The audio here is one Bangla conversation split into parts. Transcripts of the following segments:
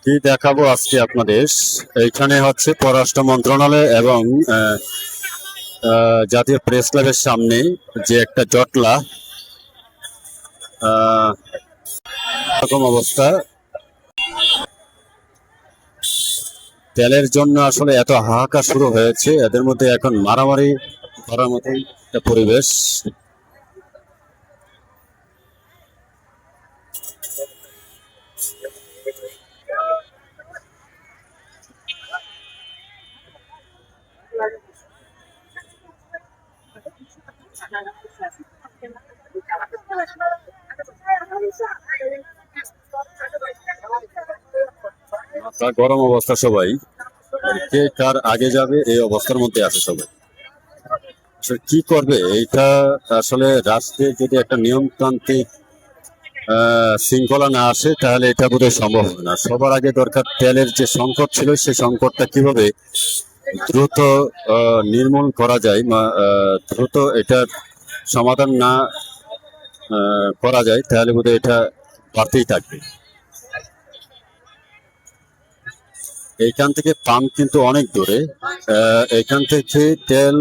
কি দেখাবো আজকে আপনাদের? এইখানে হচ্ছে পররাষ্ট্র মন্ত্রণালয় এবং জাতীয় প্রেস ক্লাবের সামনে যে একটা জটলা এরকম অবস্থা। তেলের জন্য আসলে এত হাহাকার শুরু হয়েছে, এদের মধ্যে এখন মারামারি করার মতোই একটা পরিবেশ। মাথা গরম অবস্থা সবাই, কে কার আগে যাবে এই অবস্থার মধ্যে আছে সবাই। আসলে কি করবে এইটা? আসলে রাষ্ট্রে যদি একটা নিয়মতান্ত্রিক শৃঙ্খলা না আসে তাহলে এটা বোধহয় সম্ভব হবে না। সবার আগে দরকার তেলের যে সংকট ছিল সেই সংকটটা কিভাবে দ্রুত নির্মূল করা যায়, দ্রুত এটার সমাধান না করা যায় তাহলে বোধহয় এটা বাড়তেই থাকবে। এইখান থেকে পাম্প কিন্তু অনেক দূরে, এখান থেকে তেল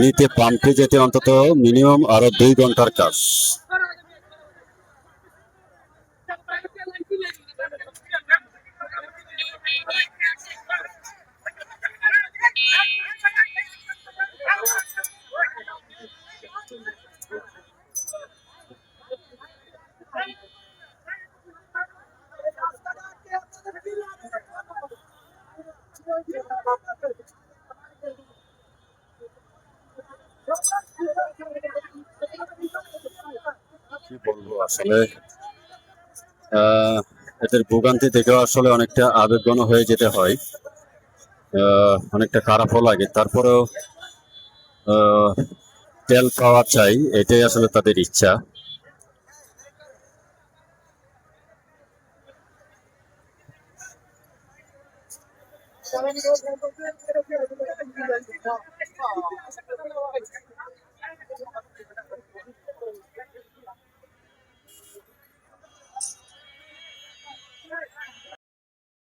নিতে পাম্পে যেতে অন্তত মিনিমাম আরো 2 ঘন্টার কাজ। কি বলবো আসলে, এদের ভোগান্তি দেখেও আসলে অনেকটা আবেগঘন হয়ে যেতে হয়, অনেকটা খারাপও লাগে। তারপরেও তেল পাওয়া চাই, এটাই আসলে তাদের ইচ্ছা।